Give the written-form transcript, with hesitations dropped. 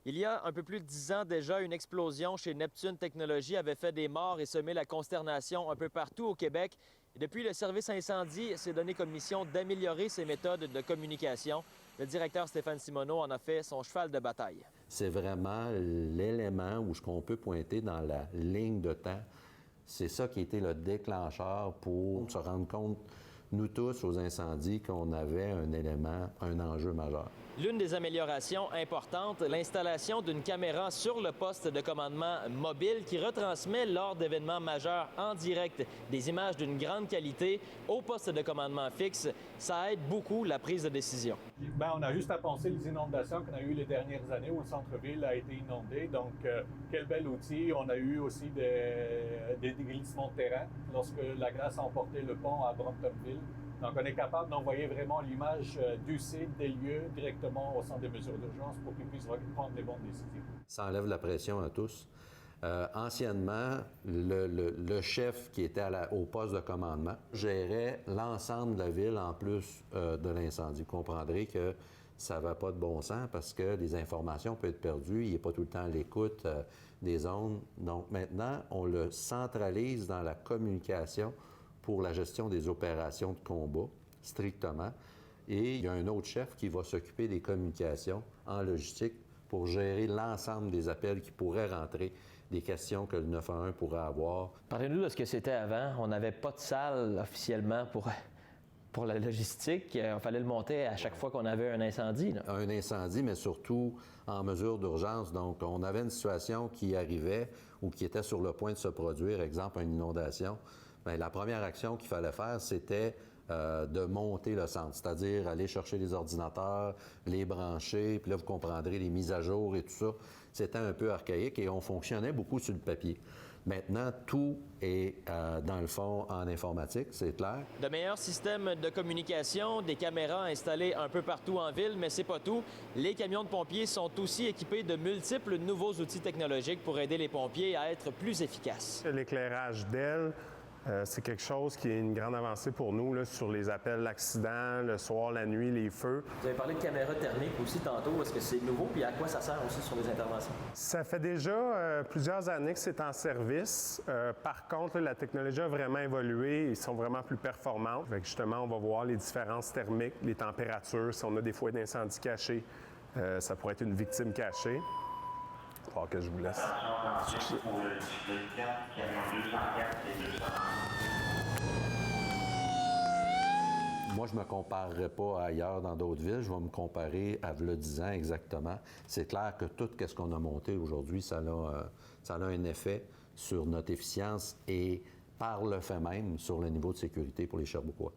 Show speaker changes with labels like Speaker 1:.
Speaker 1: Il y a un peu plus de 10 ans déjà, une explosion chez Neptune Technologies avait fait des morts et semé la consternation un peu partout au Québec. Et depuis, le service incendie s'est donné comme mission d'améliorer ses méthodes de communication. Le directeur Stéphane Simoneau en a fait son cheval de bataille.
Speaker 2: C'est vraiment l'élément où ce qu'on peut pointer dans la ligne de temps. C'est ça qui a été le déclencheur pour se rendre compte, nous tous, aux incendies, qu'on avait un élément, un enjeu majeur.
Speaker 1: L'une des améliorations importantes, l'installation d'une caméra sur le poste de commandement mobile qui retransmet lors d'événements majeurs en direct des images d'une grande qualité au poste de commandement fixe. Ça aide beaucoup la prise de décision.
Speaker 3: On a juste à penser les inondations qu'on a eues les dernières années où le centre-ville a été inondé. Donc, quel bel outil. On a eu aussi des glissements de terrain lorsque la glace a emporté le pont à Bromptonville. Donc, on est capable d'envoyer vraiment l'image du site, des lieux, directement au centre des mesures d'urgence pour qu'ils puissent prendre les bonnes décisions.
Speaker 2: Ça enlève la pression à tous. Anciennement, le chef qui était au poste de commandement gérait l'ensemble de la ville en plus de l'incendie. Vous comprendrez que ça ne va pas de bon sens parce que les informations peuvent être perdues. Il n'est pas tout le temps à l'écoute des zones. Donc maintenant, on le centralise dans la communication pour la gestion des opérations de combat, strictement. Et il y a un autre chef qui va s'occuper des communications en logistique pour gérer l'ensemble des appels qui pourraient rentrer, des questions que le 911 pourrait avoir.
Speaker 1: Parlez-nous de ce que c'était avant. On n'avait pas de salle officiellement pour la logistique. Il fallait le monter à chaque fois qu'on avait un incendie. Là.
Speaker 2: Un incendie, mais surtout en mesure d'urgence. Donc, on avait une situation qui arrivait ou qui était sur le point de se produire, exemple une inondation. Bien, la première action qu'il fallait faire, c'était de monter le centre, c'est-à-dire aller chercher les ordinateurs, les brancher, puis là, vous comprendrez les mises à jour et tout ça. C'était un peu archaïque et on fonctionnait beaucoup sur le papier. Maintenant, tout est, dans le fond, en informatique, c'est clair.
Speaker 1: De meilleurs systèmes de communication, des caméras installées un peu partout en ville, mais c'est pas tout. Les camions de pompiers sont aussi équipés de multiples nouveaux outils technologiques pour aider les pompiers à être plus efficaces.
Speaker 4: L'éclairage d'ailes, c'est quelque chose qui est une grande avancée pour nous là, sur les appels d'accidents, le soir, la nuit, les feux.
Speaker 1: Vous avez parlé de caméras thermiques aussi tantôt. Est-ce que c'est nouveau? Puis à quoi ça sert aussi sur les interventions?
Speaker 4: Ça fait déjà plusieurs années que c'est en service. Par contre, là, la technologie a vraiment évolué. Ils sont vraiment plus performantes. Fait que justement, on va voir les différences thermiques, les températures. Si on a des foyers d'incendie cachés, ça pourrait être une victime cachée. Il va falloir que je vous laisse.
Speaker 2: Moi, je ne me comparerai pas ailleurs dans d'autres villes. Je vais me comparer à v'là 10 ans exactement. C'est clair que tout ce qu'on a monté aujourd'hui, ça a un effet sur notre efficience et par le fait même sur le niveau de sécurité pour les Sherbrookois.